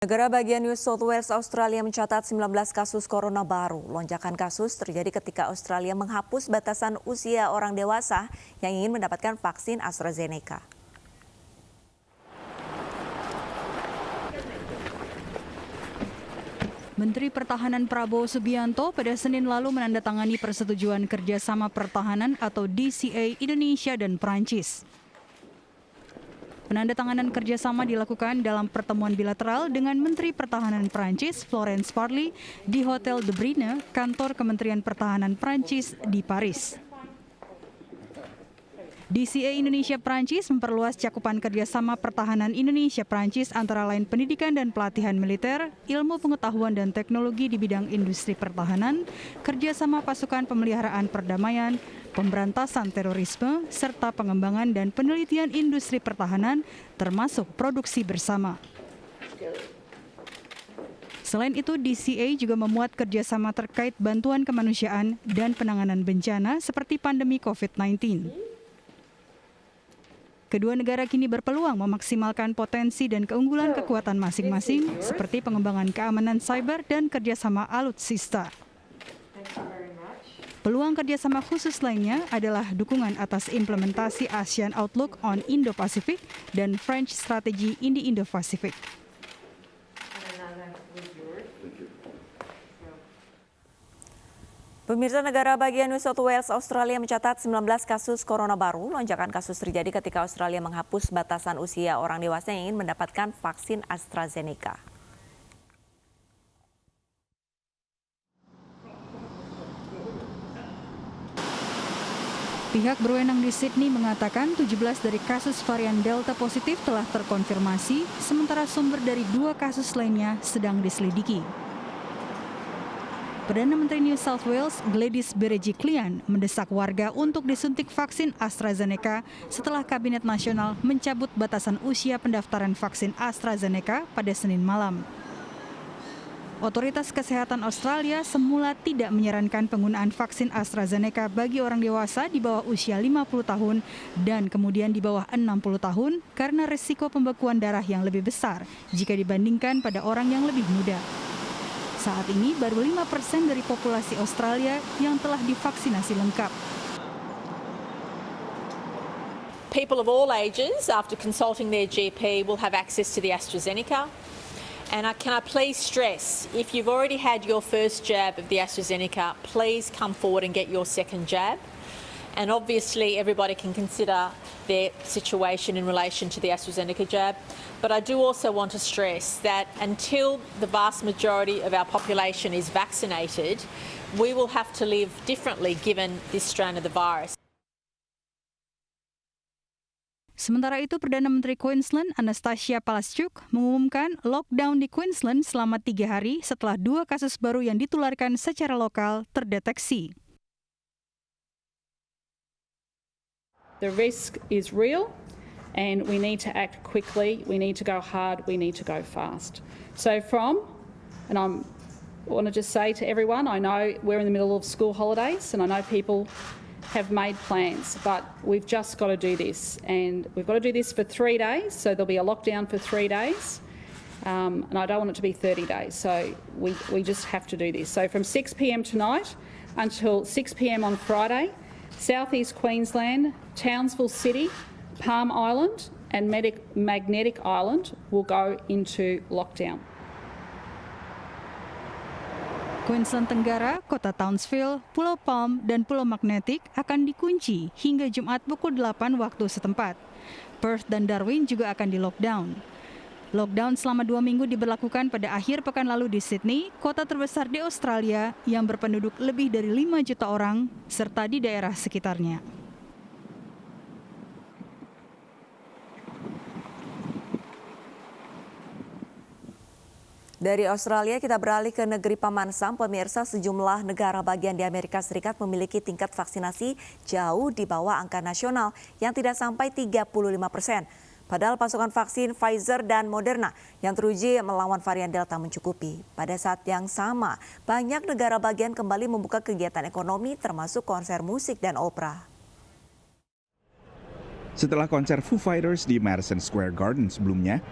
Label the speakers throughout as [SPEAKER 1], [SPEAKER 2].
[SPEAKER 1] Negara bagian New South Wales, Australia mencatat 19 kasus corona baru. Lonjakan kasus terjadi ketika Australia menghapus batasan usia orang dewasa yang ingin mendapatkan vaksin AstraZeneca.
[SPEAKER 2] Menteri Pertahanan Prabowo Subianto pada Senin lalu menandatangani persetujuan kerjasama pertahanan atau DCA Indonesia dan Prancis. Penandatanganan kerjasama dilakukan dalam pertemuan bilateral dengan Menteri Pertahanan Prancis Florence Parly di Hotel de Bruyne, kantor Kementerian Pertahanan Prancis di Paris. DCA Indonesia-Prancis memperluas cakupan kerjasama pertahanan Indonesia-Prancis antara lain pendidikan dan pelatihan militer, ilmu pengetahuan dan teknologi di bidang industri pertahanan, kerjasama pasukan pemeliharaan perdamaian, pemberantasan terorisme, serta pengembangan dan penelitian industri pertahanan, termasuk produksi bersama. Selain itu, DCA juga memuat kerjasama terkait bantuan kemanusiaan dan penanganan bencana seperti pandemi COVID-19. Kedua negara kini berpeluang memaksimalkan potensi dan keunggulan kekuatan masing-masing, seperti pengembangan keamanan cyber dan kerjasama alutsista. Peluang kerjasama khusus lainnya adalah dukungan atas implementasi ASEAN Outlook on Indo-Pacific dan French Strategy in the Indo-Pacific.
[SPEAKER 1] Pemirsa, negara bagian New South Wales, Australia mencatat 19 kasus corona baru. Lonjakan kasus terjadi ketika Australia menghapus batasan usia orang dewasa yang ingin mendapatkan vaksin AstraZeneca.
[SPEAKER 2] Pihak berwenang di Sydney mengatakan 17 dari kasus varian Delta positif telah terkonfirmasi, sementara sumber dari 2 kasus lainnya sedang diselidiki. Perdana Menteri New South Wales Gladys Berejiklian mendesak warga untuk disuntik vaksin AstraZeneca setelah Kabinet Nasional mencabut batasan usia pendaftaran vaksin AstraZeneca pada Senin malam. Otoritas Kesehatan Australia semula tidak menyarankan penggunaan vaksin AstraZeneca bagi orang dewasa di bawah usia 50 tahun dan kemudian di bawah 60 tahun karena risiko pembekuan darah yang lebih besar jika dibandingkan pada orang yang lebih muda. Saat ini baru 5% dari populasi Australia yang telah divaksinasi lengkap.
[SPEAKER 3] People of all ages, after consulting their GP, will have access to the AstraZeneca. And can I please stress, if you've already had your first jab of the AstraZeneca, please come forward and get your second jab. And obviously everybody can consider their situation in relation to the AstraZeneca jab. But I do also want to stress that until the vast majority of our population is vaccinated, we will have to live differently given this strain of the virus.
[SPEAKER 2] Sementara itu, Perdana Menteri Queensland Anastasia Palaszczuk mengumumkan lockdown di Queensland selama 3 hari setelah 2 kasus baru yang ditularkan secara lokal terdeteksi.
[SPEAKER 4] The risk is real and we need to act quickly, we need to go hard, we need to go fast. So and I want to just say to everyone, I know we're in the middle of school holidays and I know people have made plans, but we've just got to do this. And we've got to do this for 3 days, so there'll be a lockdown for 3 days. And I don't want it to be 30 days, so we just have to do this. So from 6 p.m. tonight until 6 p.m. on Friday, Southeast Queensland, Townsville City, Palm Island and Magnetic Island will go into lockdown.
[SPEAKER 2] Queensland Tenggara, Kota Townsville, Pulau Palm, dan Pulau Magnetic akan dikunci hingga Jumat pukul 8 waktu setempat. Perth dan Darwin juga akan di-lockdown. Lockdown selama 2 minggu diberlakukan pada akhir pekan lalu di Sydney, kota terbesar di Australia yang berpenduduk lebih dari 5 juta orang, serta di daerah sekitarnya.
[SPEAKER 1] Dari Australia kita beralih ke negeri Paman Sam. Pemirsa, sejumlah negara bagian di Amerika Serikat memiliki tingkat vaksinasi jauh di bawah angka nasional yang tidak sampai 35%. Padahal pasokan vaksin Pfizer dan Moderna yang teruji melawan varian Delta mencukupi. Pada saat yang sama, banyak negara bagian kembali membuka kegiatan ekonomi termasuk konser musik dan opera.
[SPEAKER 5] Setelah konser Foo Fighters di Madison Square Garden sebelumnya,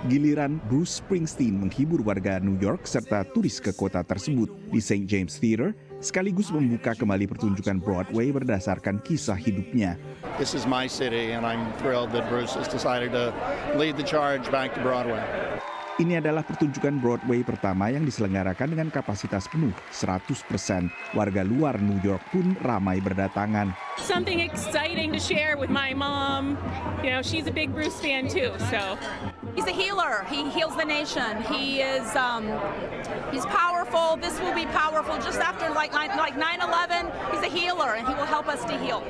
[SPEAKER 5] Giliran Bruce Springsteen menghibur warga New York serta turis ke kota tersebut di St. James Theatre, sekaligus membuka kembali pertunjukan Broadway berdasarkan kisah hidupnya.
[SPEAKER 6] This is my city and I'm thrilled that Bruce has decided to lead the charge back to Broadway.
[SPEAKER 5] Ini adalah pertunjukan Broadway pertama yang diselenggarakan dengan kapasitas penuh 100%. Warga luar New York pun ramai berdatangan.
[SPEAKER 7] Something exciting to share with my mom. You know, she's a big Bruce fan too, so.
[SPEAKER 8] He's a healer. He heals the nation. He is, he's powerful. This will be powerful just after like 9/11. He's a healer and he will help us to heal.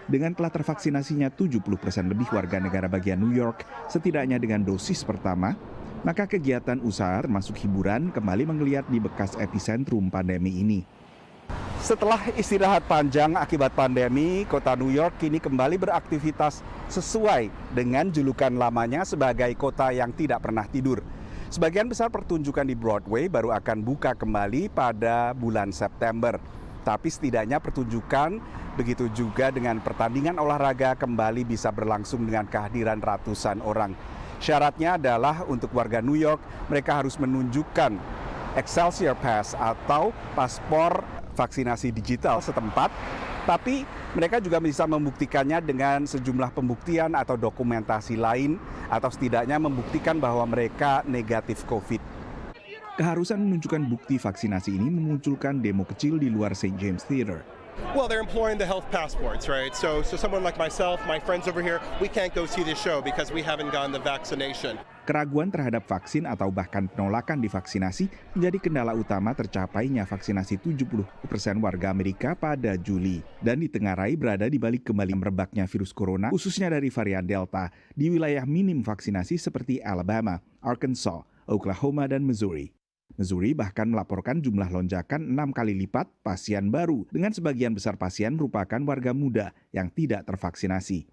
[SPEAKER 5] Dengan telah tervaksinasinya 70% lebih warga negara bagian New York, setidaknya dengan dosis pertama, maka kegiatan usaha termasuk hiburan kembali menggeliat di bekas epicentrum pandemi ini. Setelah istirahat panjang akibat pandemi, kota New York kini kembali beraktivitas sesuai dengan julukan lamanya sebagai kota yang tidak pernah tidur. Sebagian besar pertunjukan di Broadway baru akan buka kembali pada bulan September. Tapi setidaknya pertunjukan, begitu juga dengan pertandingan olahraga kembali bisa berlangsung dengan kehadiran ratusan orang. Syaratnya adalah untuk warga New York, mereka harus menunjukkan Excelsior Pass atau paspor vaksinasi digital setempat, tapi mereka juga bisa membuktikannya dengan sejumlah pembuktian atau dokumentasi lain, atau setidaknya membuktikan bahwa mereka negatif COVID. Keharusan menunjukkan bukti vaksinasi ini memunculkan demo kecil di luar St. James Theatre.
[SPEAKER 9] Well, they're employing the health passports, right? So someone like myself, my friends over here, we can't go see this show because we haven't gotten the vaccination.
[SPEAKER 5] Keraguan terhadap vaksin atau bahkan penolakan divaksinasi menjadi kendala utama tercapainya vaksinasi 70% warga Amerika pada Juli. Dan ditengarai berada di balik kembali merebaknya virus corona, khususnya dari varian Delta, di wilayah minim vaksinasi seperti Alabama, Arkansas, Oklahoma, dan Missouri. Missouri bahkan melaporkan jumlah lonjakan 6 kali lipat pasien baru, dengan sebagian besar pasien merupakan warga muda yang tidak tervaksinasi.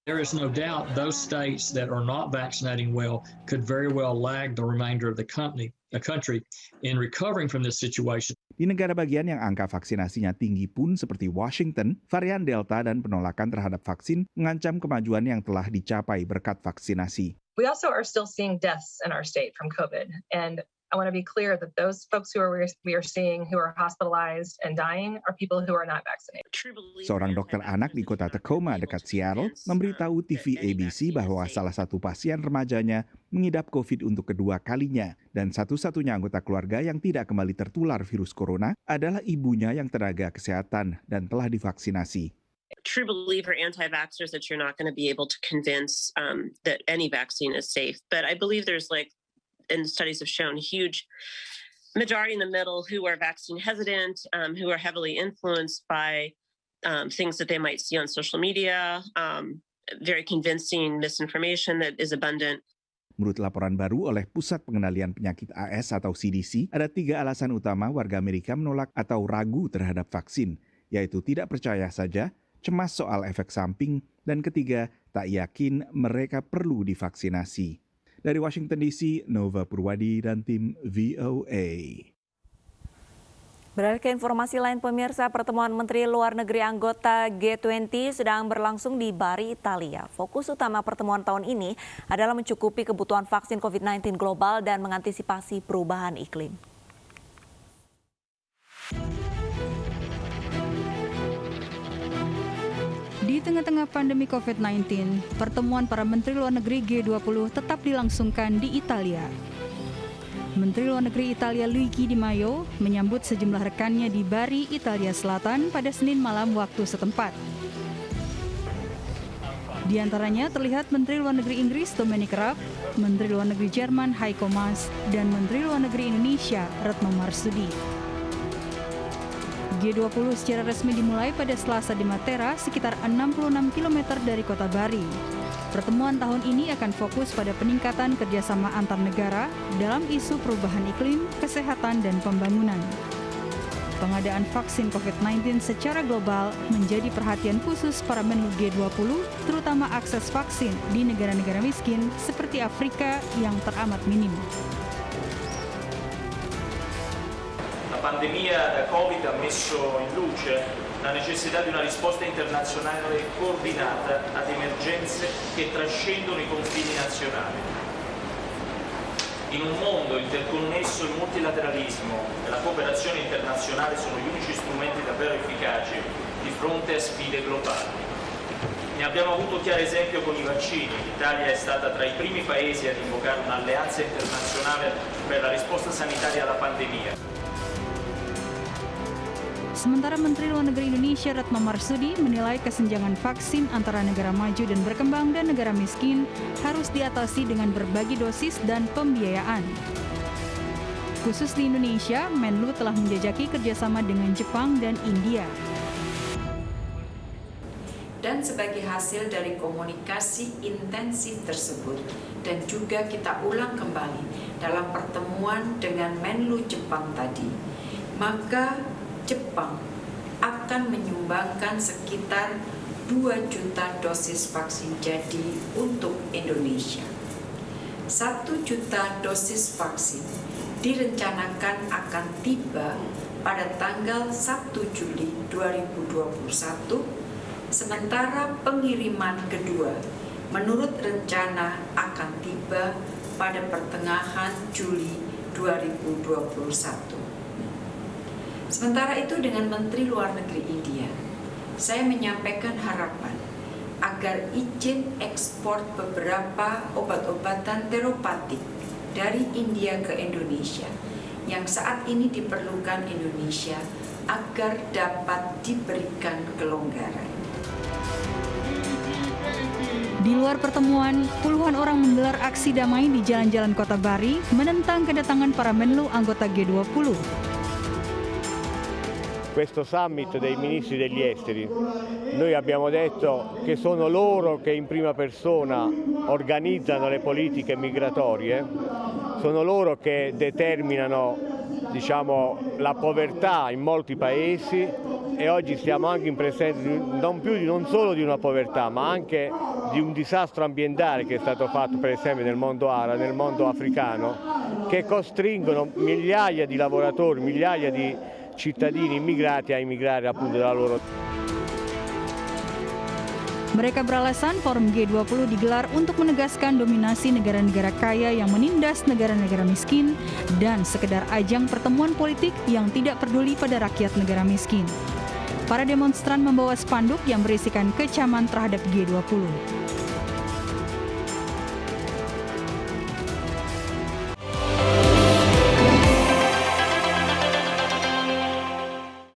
[SPEAKER 10] There is no doubt those states that are not vaccinating well could very well lag the remainder of the country in recovering from this situation.
[SPEAKER 5] Di negara bagian yang angka vaksinasinya tinggi pun seperti Washington, varian Delta dan penolakan terhadap vaksin mengancam kemajuan yang telah dicapai berkat vaksinasi.
[SPEAKER 11] We also are still seeing deaths in our state from COVID, and I want to be clear that those folks who we are seeing who are hospitalized and dying are people who are not vaccinated.
[SPEAKER 5] Seorang dokter anak di kota Tacoma dekat Seattle memberitahu TV ABC bahwa salah satu pasien remajanya mengidap COVID untuk kedua kalinya, dan satu-satunya anggota keluarga yang tidak kembali tertular virus corona adalah ibunya yang tenaga kesehatan dan telah divaksinasi.
[SPEAKER 12] True believer anti-vaxxers that you're not going to be able to convince that any vaccine is safe, but I believe there's and studies have shown huge majority in the middle who are vaccine hesitant, who are heavily influenced by things that they might see on social media, very convincing misinformation that is abundant.
[SPEAKER 5] Menurut laporan baru oleh Pusat Pengendalian Penyakit AS atau CDC, ada 3 alasan utama warga Amerika menolak atau ragu terhadap vaksin, yaitu tidak percaya saja, cemas soal efek samping, dan ketiga, tak yakin mereka perlu divaksinasi. Dari Washington DC, Nova Purwadi dan tim VOA.
[SPEAKER 1] Beralih ke informasi lain, pemirsa, pertemuan Menteri Luar Negeri anggota G20 sedang berlangsung di Bari, Italia. Fokus utama pertemuan tahun ini adalah mencukupi kebutuhan vaksin COVID-19 global dan mengantisipasi perubahan iklim.
[SPEAKER 2] Di tengah-tengah pandemi COVID-19, pertemuan para Menteri Luar Negeri G20 tetap dilangsungkan di Italia. Menteri Luar Negeri Italia Luigi Di Maio menyambut sejumlah rekannya di Bari, Italia Selatan pada Senin malam waktu setempat. Di antaranya terlihat Menteri Luar Negeri Inggris Dominic Raab, Menteri Luar Negeri Jerman Heiko Maas, dan Menteri Luar Negeri Indonesia Retno Marsudi. G20 secara resmi dimulai pada Selasa di Matera, sekitar 66 km dari kota Bari. Pertemuan tahun ini akan fokus pada peningkatan kerjasama antar negara dalam isu perubahan iklim, kesehatan, dan pembangunan. Pengadaan vaksin COVID-19 secara global menjadi perhatian khusus para menlu G20, terutama akses vaksin di negara-negara miskin seperti Afrika yang teramat minim.
[SPEAKER 13] La pandemia da Covid ha messo in luce la necessità di una risposta internazionale coordinata ad emergenze che trascendono i confini nazionali. In un mondo interconnesso il multilateralismo e la cooperazione internazionale sono gli unici strumenti davvero efficaci di fronte a sfide globali. Ne abbiamo avuto chiaro esempio con i vaccini. L'Italia è stata tra i primi paesi ad invocare un'alleanza internazionale per la risposta sanitaria alla pandemia.
[SPEAKER 2] Sementara Menteri Luar Negeri Indonesia Retno Marsudi menilai kesenjangan vaksin antara negara maju dan berkembang dan negara miskin harus diatasi dengan berbagi dosis dan pembiayaan. Khusus di Indonesia, Menlu telah menjajaki kerjasama dengan Jepang dan India.
[SPEAKER 14] Dan sebagai hasil dari komunikasi intensif tersebut dan juga kita ulang kembali dalam pertemuan dengan Menlu Jepang tadi, maka Jepang akan menyumbangkan sekitar 2 juta dosis vaksin jadi untuk Indonesia. 1 juta dosis vaksin direncanakan akan tiba pada tanggal 1 Juli 2021, sementara pengiriman kedua menurut rencana akan tiba pada pertengahan Juli 2021. Sementara itu dengan Menteri Luar Negeri India, saya menyampaikan harapan agar izin ekspor beberapa obat-obatan terapetik dari India ke Indonesia yang saat ini diperlukan Indonesia agar dapat diberikan kelonggaran.
[SPEAKER 2] Di luar pertemuan, puluhan orang menggelar aksi damai di jalan-jalan Kota Bari menentang kedatangan para Menlu anggota G20.
[SPEAKER 15] Questo summit dei ministri degli esteri, noi abbiamo detto che sono loro che in prima persona organizzano le politiche migratorie, sono loro che determinano, la povertà in molti paesi e oggi stiamo anche in presenza non solo di una povertà, ma anche di un disastro ambientale che è stato fatto per esempio nel mondo arabo, nel mondo africano, che costringono migliaia di lavoratori, migliaia di cittadini immigrati a emigrare appunto dalla loro.
[SPEAKER 2] Mereka beralasan forum G20 digelar untuk menegaskan dominasi negara-negara kaya yang menindas negara-negara miskin dan sekedar ajang pertemuan politik yang tidak peduli pada rakyat negara miskin. Para demonstran membawa spanduk yang berisikan kecaman terhadap G20.